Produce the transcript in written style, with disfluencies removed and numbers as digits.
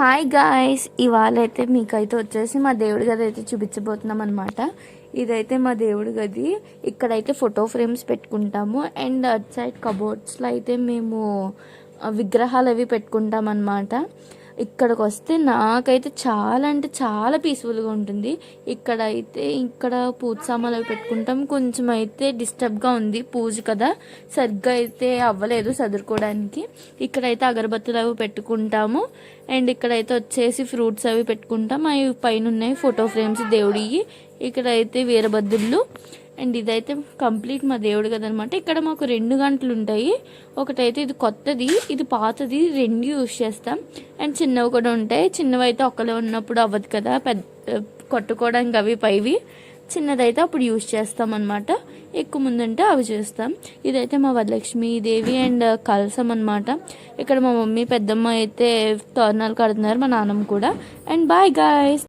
Hi guys, ఇవాళ అయితే మీకైతే వచ్చేసి మా దేవుడి గది అయితే చూపించబోతున్నాం అనమాట. ఇదైతే మా దేవుడి గది. ఇక్కడైతే ఫోటో ఫ్రేమ్స్ పెట్టుకుంటాము అండ్ అట్ సైడ్ కబోర్డ్స్లో అయితే మేము విగ్రహాలు అవి పెట్టుకుంటాం అనమాట. ఇక్కడికి వస్తే నాకైతే చాలా అంటే చాలా పీస్ఫుల్గా ఉంటుంది. ఇక్కడ పూజ సామాన్లు అవి పెట్టుకుంటాం. కొంచెం అయితే డిస్టర్బ్గా ఉంది, పూజ కదా సరిగ్గా అయితే అవ్వలేదు చదువుకోవడానికి. ఇక్కడైతే అగరబత్తులు అవి పెట్టుకుంటాము అండ్ ఇక్కడైతే వచ్చేసి ఫ్రూట్స్ అవి పెట్టుకుంటాం. అవి పైన ఉన్నాయి ఫోటో ఫ్రేమ్స్ దేవుడి. ఇక్కడైతే వీరభద్రులు అండ్ ఇదైతే కంప్లీట్ మా దేవుడు కదా అనమాట. ఇక్కడ మాకు 2 గంటలు ఉంటాయి. ఒకటైతే ఇది కొత్తది, ఇది పాతది, 2 యూజ్ చేస్తాం. అండ్ చిన్నవి కూడా ఉంటాయి. చిన్నవి అయితే ఒక్కలే ఉన్నప్పుడు అవ్వదు కదా, కొట్టుకోవడానికి అవి పైవి. చిన్నదైతే అప్పుడు యూజ్ చేస్తాం అనమాట. ఎక్కువ ముందుంటే అవి చేస్తాం. ఇదైతే మా వరలక్ష్మి దేవి అండ్ కలసం అనమాట. ఇక్కడ మా మమ్మీ పెద్దమ్మ అయితే తోరణాలు కడుతున్నారు, మా నాన్నమ్మ కూడా. And bye guys.